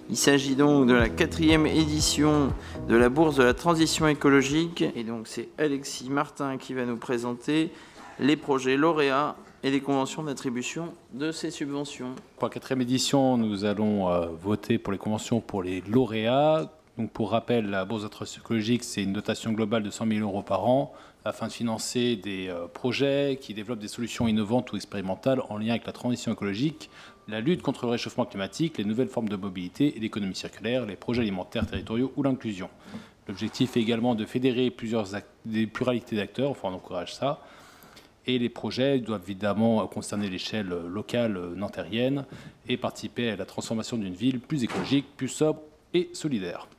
Il s'agit donc de la 4e édition de la Bourse de la transition écologique. Et donc c'est Alexis Martin qui va nous présenter les projets lauréats et les conventions d'attribution de ces subventions. Pour la 4e édition, nous allons voter pour les conventions pour les lauréats. Donc pour rappel, la Bourse de la transition écologique, c'est une dotation globale de 100 000 € par an afin de financer des projets qui développent des solutions innovantes ou expérimentales en lien avec la transition écologique, la lutte contre le réchauffement climatique, les nouvelles formes de mobilité et l'économie circulaire, les projets alimentaires territoriaux ou l'inclusion. L'objectif est également de fédérer des pluralités d'acteurs, enfin on encourage ça, et les projets doivent évidemment concerner l'échelle locale nantérienne et participer à la transformation d'une ville plus écologique, plus sobre et solidaire.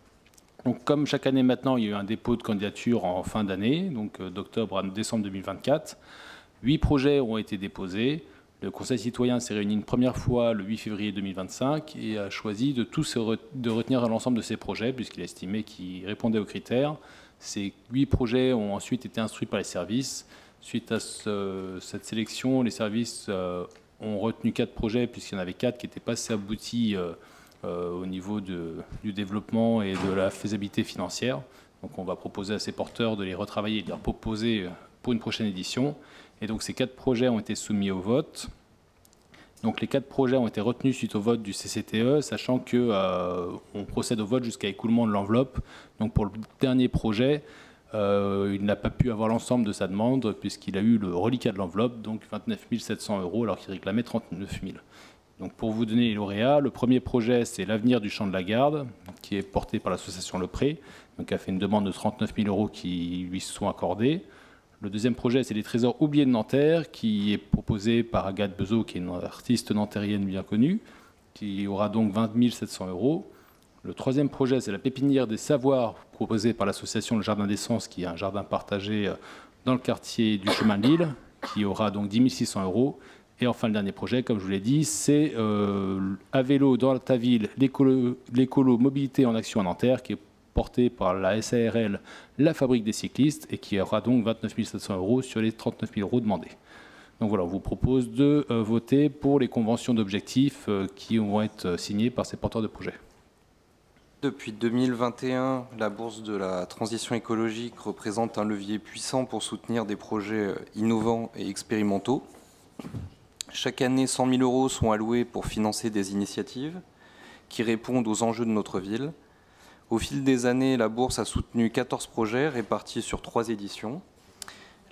Donc, comme chaque année maintenant, il y a eu un dépôt de candidature en fin d'année, donc d'octobre à décembre 2024. 8 projets ont été déposés. Le Conseil citoyen s'est réuni une première fois le 8 février 2025 et a choisi de retenir l'ensemble de ces projets puisqu'il a estimé qu'ils répondaient aux critères. Ces 8 projets ont ensuite été instruits par les services. Suite à cette sélection, les services ont retenu 4 projets puisqu'il y en avait 4 qui n'étaient pas assez aboutis au niveau du développement et de la faisabilité financière. Donc on va proposer à ces porteurs de les retravailler et de les proposer pour une prochaine édition. Et donc ces 4 projets ont été soumis au vote. Donc les 4 projets ont été retenus suite au vote du CCTE, sachant qu'on procède au vote jusqu'à écoulement de l'enveloppe. Donc pour le dernier projet, il n'a pas pu avoir l'ensemble de sa demande puisqu'il a eu le reliquat de l'enveloppe, donc 29 700 € alors qu'il réclamait 39 000. Donc pour vous donner les lauréats, le premier projet, c'est l'avenir du champ de la Garde, qui est porté par l'association Le Pré, donc a fait une demande de 39 000 € qui lui sont accordés. Le deuxième projet, c'est les trésors oubliés de Nanterre, qui est proposé par Agathe Bezo, qui est une artiste nantérienne bien connue, qui aura donc 20 700 €. Le troisième projet, c'est la pépinière des savoirs, proposée par l'association Le Jardin d'Essence, qui est un jardin partagé dans le quartier du Chemin de Lille, qui aura donc 10 600 €. Et enfin, le dernier projet, comme je vous l'ai dit, c'est à vélo dans ta ville, l'écolo mobilité en action à Nanterre, qui est porté par la SARL, la Fabrique des cyclistes, et qui aura donc 29 700 € sur les 39 000 € demandés. Donc voilà, on vous propose de voter pour les conventions d'objectifs qui vont être signées par ces porteurs de projets. Depuis 2021, la Bourse de la transition écologique représente un levier puissant pour soutenir des projets innovants et expérimentaux. Chaque année, 100 000 € sont alloués pour financer des initiatives qui répondent aux enjeux de notre ville. Au fil des années, la Bourse a soutenu 14 projets répartis sur 3 éditions.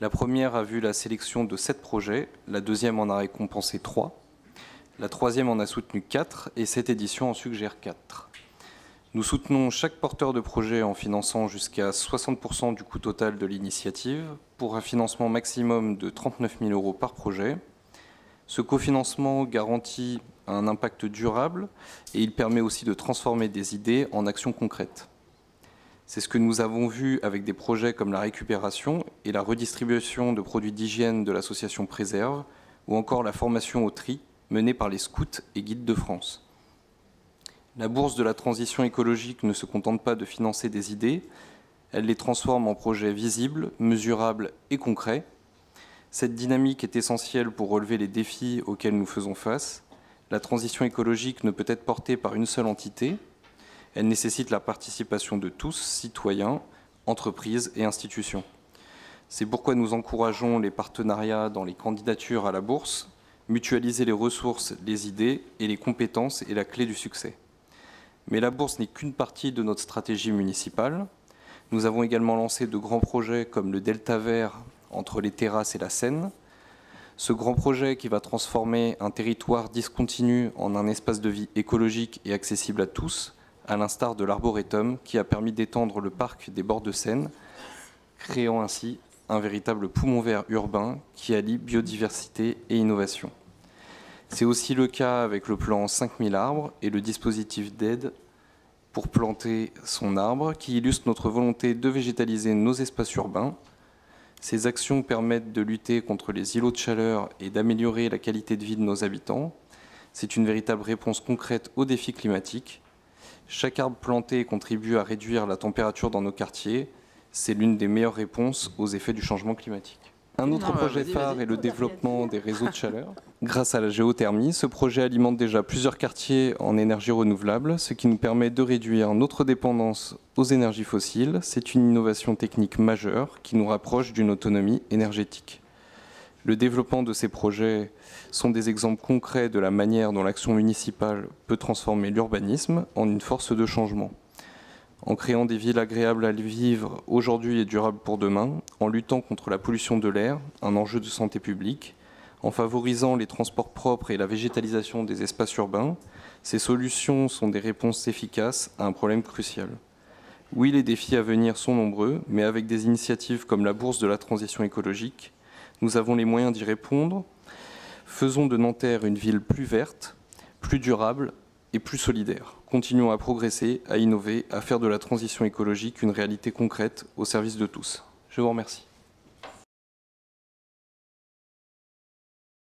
La première a vu la sélection de 7 projets, la deuxième en a récompensé 3, la troisième en a soutenu 4 et cette édition en suggère 4. Nous soutenons chaque porteur de projet en finançant jusqu'à 60% du coût total de l'initiative pour un financement maximum de 39 000 € par projet. Ce cofinancement garantit un impact durable et il permet aussi de transformer des idées en actions concrètes. C'est ce que nous avons vu avec des projets comme la récupération et la redistribution de produits d'hygiène de l'association Préserve ou encore la formation au tri menée par les scouts et guides de France. La Bourse de la transition écologique ne se contente pas de financer des idées, elle les transforme en projets visibles, mesurables et concrets. Cette dynamique est essentielle pour relever les défis auxquels nous faisons face. La transition écologique ne peut être portée par une seule entité. Elle nécessite la participation de tous, citoyens, entreprises et institutions. C'est pourquoi nous encourageons les partenariats dans les candidatures à la bourse. Mutualiser les ressources, les idées et les compétences est la clé du succès. Mais la bourse n'est qu'une partie de notre stratégie municipale. Nous avons également lancé de grands projets comme le Delta Vert entre les terrasses et la Seine. Ce grand projet qui va transformer un territoire discontinu en un espace de vie écologique et accessible à tous, à l'instar de l'Arboretum qui a permis d'étendre le parc des bords de Seine, créant ainsi un véritable poumon vert urbain qui allie biodiversité et innovation. C'est aussi le cas avec le plan 5000 arbres et le dispositif d'aide pour planter son arbre qui illustre notre volonté de végétaliser nos espaces urbains. Ces actions permettent de lutter contre les îlots de chaleur et d'améliorer la qualité de vie de nos habitants. C'est une véritable réponse concrète aux défis climatiques. Chaque arbre planté contribue à réduire la température dans nos quartiers. C'est l'une des meilleures réponses aux effets du changement climatique. Un autre projet phare est le développement des réseaux de chaleur. Grâce à la géothermie, ce projet alimente déjà plusieurs quartiers en énergie renouvelable, ce qui nous permet de réduire notre dépendance aux énergies fossiles. C'est une innovation technique majeure qui nous rapproche d'une autonomie énergétique. Le développement de ces projets sont des exemples concrets de la manière dont l'action municipale peut transformer l'urbanisme en une force de changement. En créant des villes agréables à vivre aujourd'hui et durables pour demain, en luttant contre la pollution de l'air, un enjeu de santé publique, en favorisant les transports propres et la végétalisation des espaces urbains, ces solutions sont des réponses efficaces à un problème crucial. Oui, les défis à venir sont nombreux, mais avec des initiatives comme la Bourse de la transition écologique, nous avons les moyens d'y répondre. Faisons de Nanterre une ville plus verte, plus durable et plus solidaire. Continuons à progresser, à innover, à faire de la transition écologique une réalité concrète au service de tous. Je vous remercie.